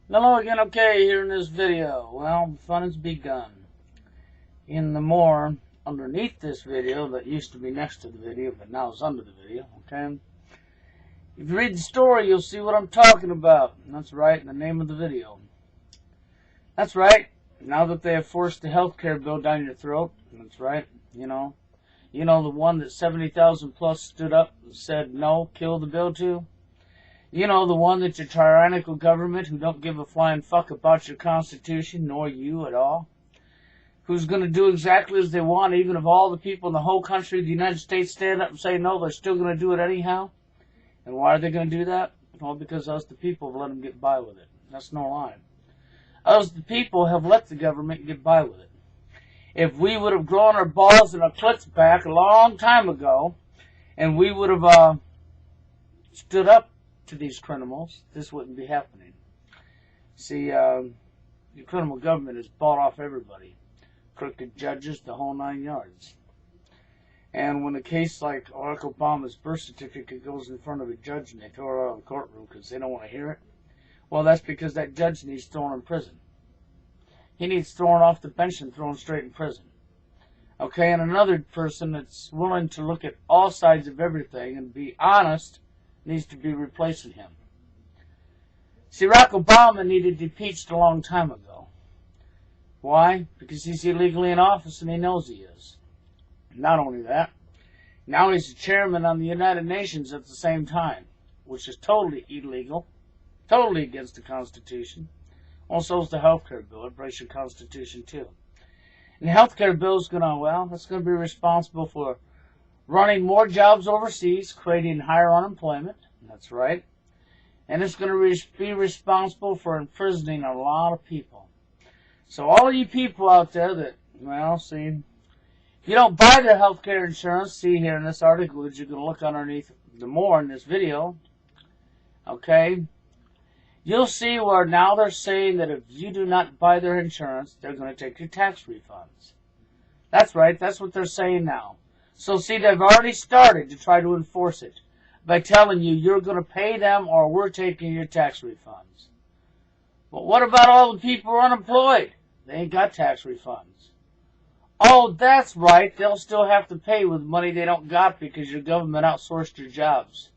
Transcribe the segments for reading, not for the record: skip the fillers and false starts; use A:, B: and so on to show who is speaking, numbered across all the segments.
A: Hello again, okay, here in this video. Well, the fun has begun. In the more underneath this video that used to be next to the video, but now is under the video, okay? If you read the story, you'll see what I'm talking about. And that's right, in the name of the video. That's right, now that they have forced the health care bill down your throat, that's right, you know the one that 70,000 plus stood up and said, no, kill the bill to? You know, the one that your tyrannical government who don't give a flying fuck about your Constitution, nor you at all, who's going to do exactly as they want, even if all the people in the whole country of the United States stand up and say no, they're still going to do it anyhow. And why are they going to do that? Well, because us, the people, have let them get by with it. That's no lie. Us, the people, have let the government get by with it. If we would have grown our balls and our clits back a long time ago, and we would have stood up to these criminals, this wouldn't be happening. See, the criminal government has bought off everybody. Crooked judges, the whole 9 yards. And when a case like Barack Obama's birth certificate goes in front of a judge and they throw it out of the courtroom because they don't want to hear it, well, that's because that judge needs thrown in prison. He needs thrown off the bench and thrown straight in prison. Okay, and another person that's willing to look at all sides of everything and be honest needs to be replacing him. See, Barack Obama needed impeached a long time ago. Why? Because he's illegally in office and he knows he is. Not only that, now he's the chairman on the United Nations at the same time, which is totally illegal, totally against the Constitution. Also is the healthcare bill. It breaks your Constitution too. And the healthcare bill is that's going to be responsible for running more jobs overseas, creating higher unemployment. That's right. And it's going to be responsible for imprisoning a lot of people. So all of you people out there that, see, if you don't buy their health care insurance, see here in this article that you're going to look underneath the more in this video, okay, you'll see where now they're saying that if you do not buy their insurance, they're going to take your tax refunds. That's right. That's what they're saying now. So see, they've already started to try to enforce it by telling you you're going to pay them or we're taking your tax refunds. But what about all the people who are unemployed? They ain't got tax refunds. Oh, that's right. They'll still have to pay with money they don't got because your government outsourced your jobs.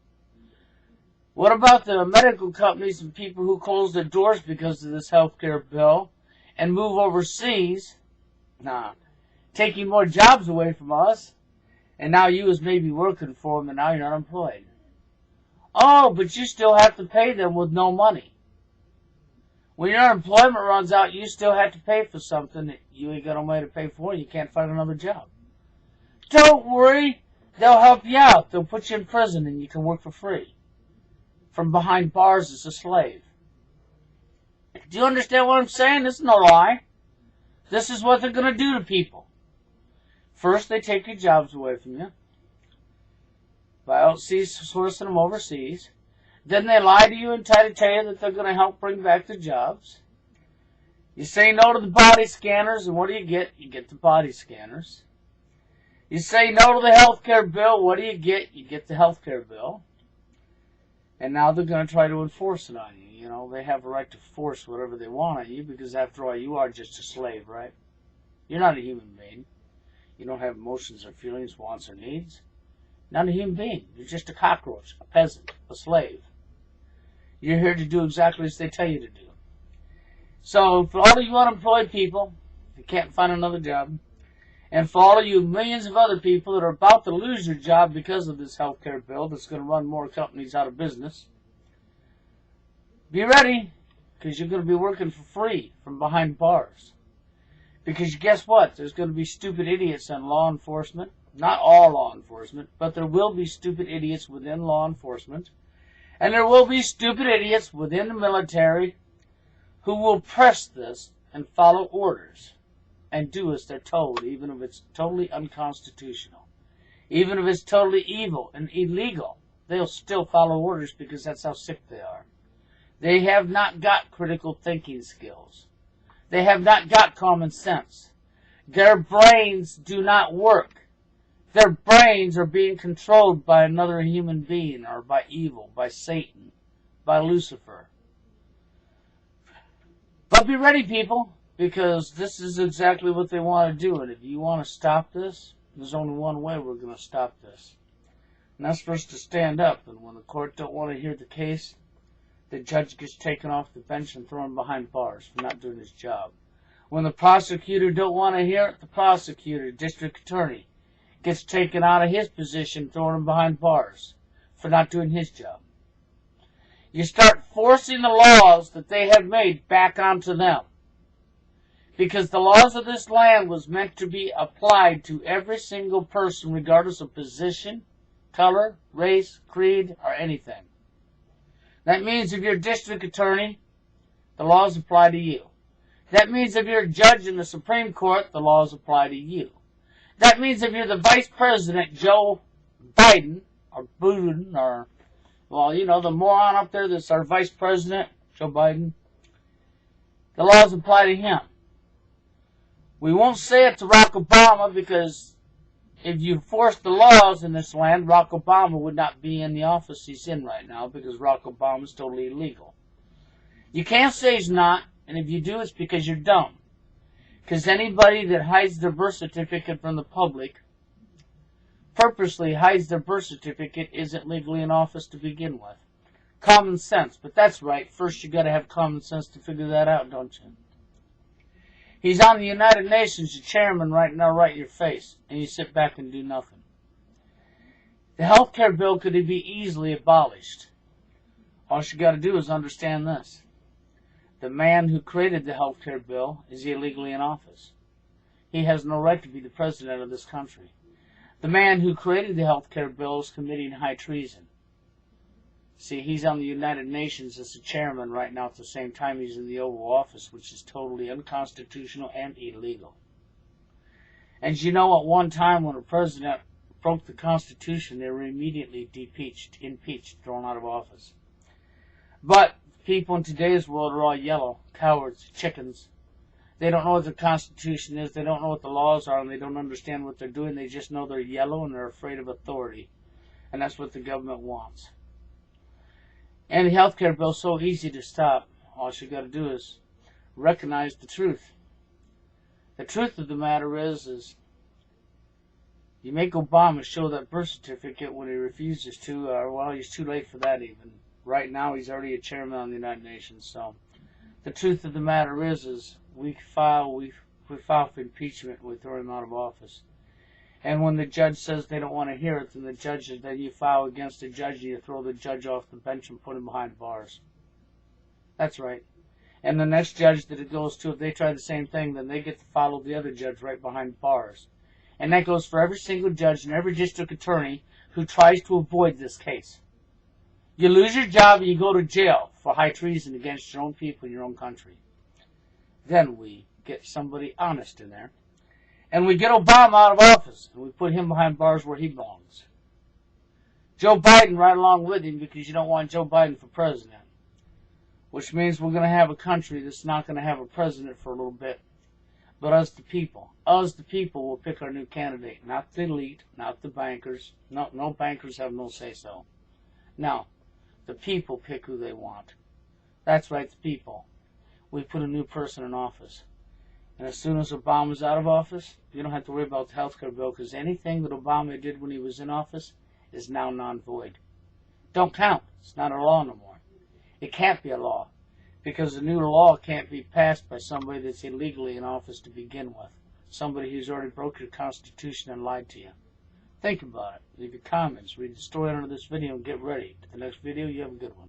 A: What about the medical companies and people who close their doors because of this health care bill and move overseas? Taking more jobs away from us. And now you was maybe working for them and now you're unemployed. Oh, but you still have to pay them with no money. When your unemployment runs out, you still have to pay for something that you ain't got no money to pay for and you can't find another job. Don't worry. They'll help you out. They'll put you in prison and you can work for free. From behind bars as a slave. Do you understand what I'm saying? This is no lie. This is what they're going to do to people. First, they take your jobs away from you by outsourcing them overseas. Then they lie to you and try to tell you that they're going to help bring back the jobs. You say no to the body scanners, and what do you get? You get the body scanners. You say no to the health care bill, what do you get? You get the health care bill. And now they're going to try to enforce it on you. You know, they have a right to force whatever they want on you because, after all, you are just a slave, right? You're not a human being. You don't have emotions or feelings, wants or needs. Not a human being. You're just a cockroach, a peasant, a slave. You're here to do exactly as they tell you to do. So for all of you unemployed people that can't find another job, and for all of you millions of other people that are about to lose your job because of this health care bill that's going to run more companies out of business, be ready, because you're going to be working for free from behind bars. Because guess what? There's going to be stupid idiots in law enforcement. Not all law enforcement, but there will be stupid idiots within law enforcement. And there will be stupid idiots within the military who will press this and follow orders and do as they're told, even if it's totally unconstitutional. Even if it's totally evil and illegal, they'll still follow orders because that's how sick they are. They have not got critical thinking skills. They have not got common sense. Their brains do not work. Their brains are being controlled by another human being or by evil, by Satan, by Lucifer. But be ready, people, because this is exactly what they want to do. And if you want to stop this, there's only one way we're going to stop this. And that's for us to stand up. And when the court don't want to hear the case, the judge gets taken off the bench and thrown behind bars for not doing his job. When the prosecutor don't want to hear it, the prosecutor, district attorney, gets taken out of his position, thrown him behind bars for not doing his job. You start forcing the laws that they have made back onto them. Because the laws of this land was meant to be applied to every single person, regardless of position, color, race, creed, or anything. That means if you're a district attorney, the laws apply to you. That means if you're a judge in the Supreme Court, the laws apply to you. That means if you're the Vice President, Joe Biden, or Biden, or, well, you know, the moron up there that's our Vice President, Joe Biden, the laws apply to him. We won't say it to Barack Obama because if you force the laws in this land, Barack Obama would not be in the office he's in right now because Barack Obama is totally illegal. You can't say he's not, and if you do, it's because you're dumb. Because anybody that hides their birth certificate from the public, purposely hides their birth certificate, isn't legally in office to begin with. Common sense, but that's right. First you got to have common sense to figure that out, don't you? He's on the United Nations, the chairman right now, right in your face, and you sit back and do nothing. The health care bill could be easily abolished. All you got to do is understand this. The man who created the health care bill is illegally in office. He has no right to be the president of this country. The man who created the health care bill is committing high treason. See, he's on the United Nations as the chairman right now at the same time he's in the Oval Office, which is totally unconstitutional and illegal. And you know, at one time when a president broke the Constitution, they were immediately impeached, thrown out of office. But people in today's world are all yellow, cowards, chickens. They don't know what the Constitution is, they don't know what the laws are, and they don't understand what they're doing. They just know they're yellow and they're afraid of authority. And that's what the government wants. And the health care bill is so easy to stop. All you got to do is recognize the truth. The truth of the matter is you make Obama show that birth certificate when he refuses to, well, he's too late for that even. Right now, he's already a chairman of the United Nations. So, the truth of the matter is we file for impeachment. We throw him out of office. And when the judge says they don't want to hear it, then you file against the judge and you throw the judge off the bench and put him behind bars. That's right. And the next judge that it goes to, if they try the same thing, then they get to follow the other judge right behind bars. And that goes for every single judge and every district attorney who tries to avoid this case. You lose your job and you go to jail for high treason against your own people in your own country. Then we get somebody honest in there. And we get Obama out of office, and we put him behind bars where he belongs. Joe Biden right along with him, because you don't want Joe Biden for president. Which means we're going to have a country that's not going to have a president for a little bit. But us the people will pick our new candidate. Not the elite, not the bankers. No bankers have no say-so. No, the people pick who they want. That's right, the people. We put a new person in office. And as soon as Obama's out of office, you don't have to worry about the health care bill, because anything that Obama did when he was in office is now non-void. Don't count. It's not a law no more. It can't be a law, because the new law can't be passed by somebody that's illegally in office to begin with. Somebody who's already broke your Constitution and lied to you. Think about it. Leave your comments. Read the story under this video and get ready. To the next video, you have a good one.